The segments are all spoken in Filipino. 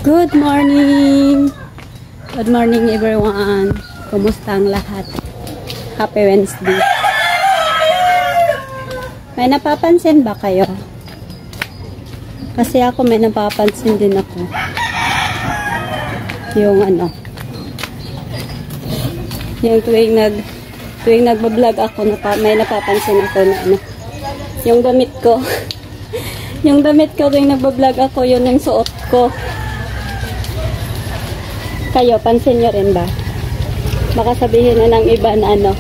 Good morning! Good morning everyone! Kumusta ang lahat? Happy Wednesday! May napapansin ba kayo? Kasi ako may napapansin din ako. Yung yung tuwing nagbablog ako, may napapansin ako na yung damit ko. Yung damit ko tuwing nagbablog ako, yun yung suot ko. Kayo, pansin nyo rin ba? Baka sabihin na ng iba na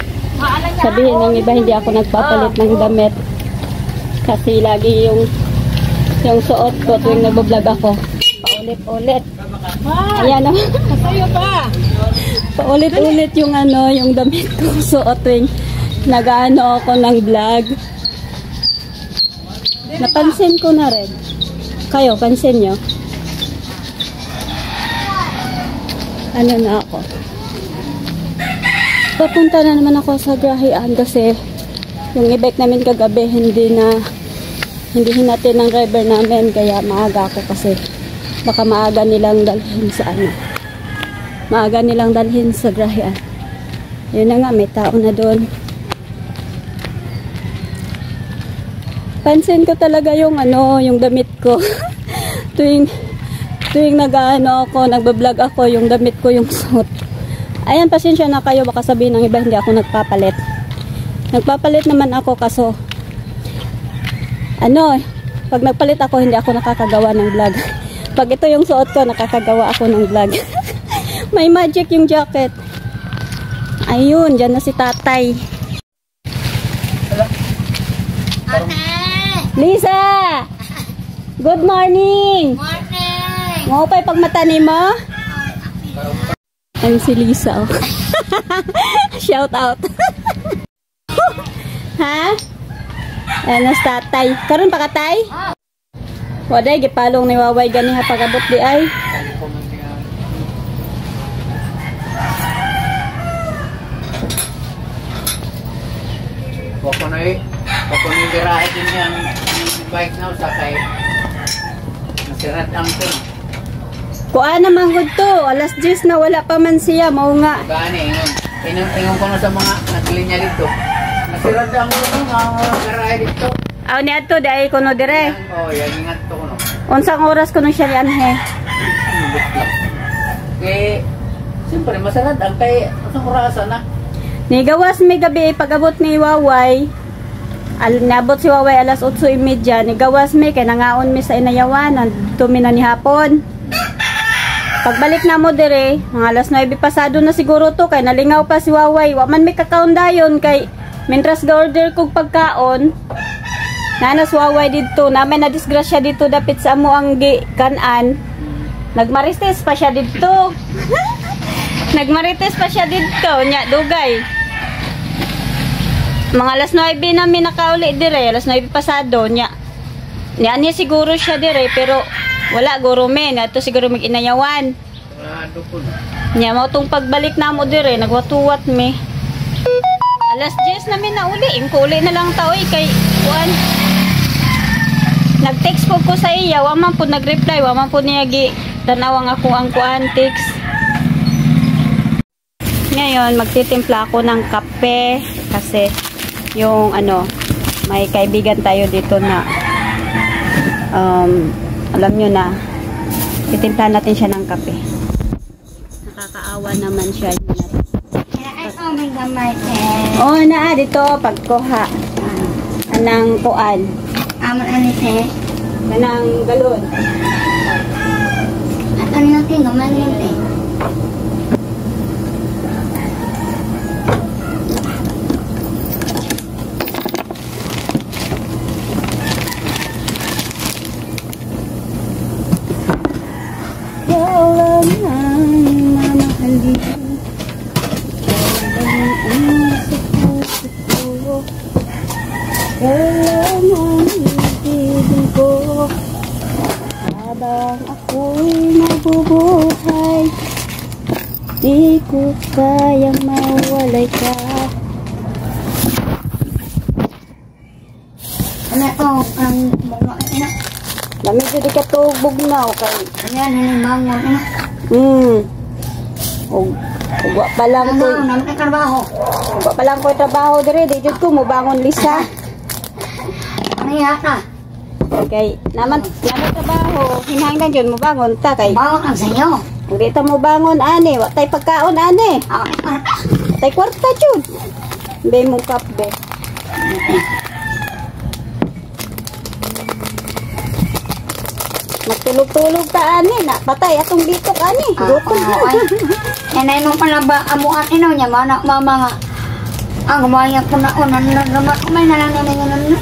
sabihin ng iba hindi ako nagpapalit ng damit. Kasi lagi yung suot ko tuwing nagbablog ako. Paulit-ulit. Ayan o. Paulit-ulit yung yung damit ko suot tuwing nag-ano ako ng vlog. Napansin ko na rin. Kayo, pansin nyo? Ano na ako? Papunta na naman ako sa Grahian kasi yung e-bike namin kagabi hindi hinatid ng driver namin, kaya maaga ako kasi baka maaga nilang dalhin sa maaga nilang dalhin sa Grahian. Yun na nga, may tao na doon. Pansin ko talaga yung yung damit ko. tuwing nagbablog ako, yung damit ko yung suot. Ayan, pasensya na kayo, baka sabihin ng iba hindi ako nagpapalit. Nagpapalit naman ako kaso pag nagpalit ako hindi ako nakakagawa ng vlog. Pag ito yung suot ko, nakakagawa ako ng vlog. May magic yung jacket. Ayun, dyan na si tatay. Lisa! Good morning! Morning! Ngopay pag matanim mo? Ayun si Lisa, oh. Shout out. Ha? Ayan na si tatay. Karoon pa ka, tay? Waday, gipalong ni Waway ganiha pagabot di ay. Wako na girahe din yung bike na sakay. Nasirat ang to. Kuha naman good to. Alas 10 na wala pa man siya. Mau nga. Gani, ingon ko na sa mga naglinya dito. Nasirat ang to mga girahe dito. Aw ni ato di ay kuno dire. Oh, yan ingat to kuno. Unsang oras kuno siya yan he? Kay siyempre masarat ang kay unsang orasan na. Ni gawas may gabi pag-abot ni Waway. Nabot si Waway alas 8:30. Ni gawas may kay nangaon mi sa inayawan, tumi na ni hapon. Pagbalik na mo dire, mga alas 9 pasado na siguro to kay nalingaw pa si Waway. Wa man may kakaon dayon kay mentras ga-order kog pagkaon. Nanas Waway dito, namin na disgrasya dito dapit sa amo ang kanan. Nagmaristes pa siya dito. Nagmarites pa siya dito, nya dugay. Mga alas 9 namin nakauli dire, alas 9 pasado nya. Niya siguro siya dire pero wala guro men, ato siguro mag-inayawan. Nya mo tong pagbalik namo dire, nagwatuwat mi. Alas 10 namin nauli, uli na lang taoy kay kuan. Nag-text ko sa iya, wa man pud nag-reply, wa man pud niya gi tanawang ako ang kuan text. Ngayon, magtitimpla ako ng kape kasi yung may kaibigan tayo dito na alam nyo na titimpla natin siya ng kape. Nakakaawa naman siya. Oh, na dito pagkuha anang kuan. Anang galon. At ano natin gaman yun habang ako'y mabubuhay, di ko kayang mawalay ka. Lami jud di katubog na o kay. Ayan, hinimangon. Ugwa pa lang ko. Ano, naman ang trabaho. Ugwa pa lang ko trabaho dire, di jud ko mo bangon Lisa. Ano yata? Kay naman trabaho, hinahanglan jud mo bangon ta kay. Bangon ang sayo. Kung di ta mo bangon ani, wa tay pagkaon ani. Tay kwarta jud. Be mo kap be. Magtulog-tulog ka ani, na patay atong bitok ani. Gutom na. Yan ay mong palaba amo ang ino niya mana mama nga. Ang gumaya ko na unan na kumay na lang namin.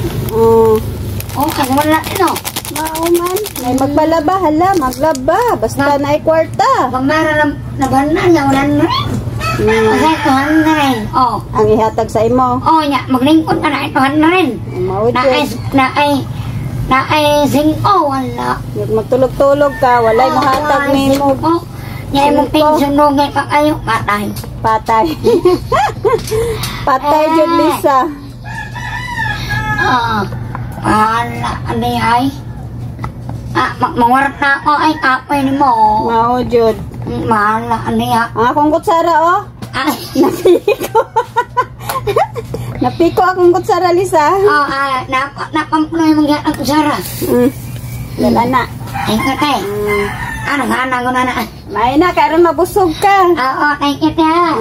Okay, wala ino. Mauman, may magbalaba hala, maglaba basta na ay kwarta. Pamara na banan niya unan na. Kasi tuhan na rin. Oh. Ang ihatag sa imo. Oh, nya maglingkod na na tuhan na rin. Mao jud. Na ay sing-o, wala. Yung magtulog-tulog ka, walay mahatag ni mo. Nya imong pinsunugay pa kayo, patay. Patay. Patay jud Lisa. Wala, ano ay? Mawarta ko ay kapoy ni mo. Mao jud. Wala, ano ya? Akong kutsara oh. Napiko. Napiko akong kutsara Lisa. Napampunoy mong yan ang kusara. Wala na. Ay, katay. Ano nga na, May na, karon mabusog ka. Oo, thank you, tiya.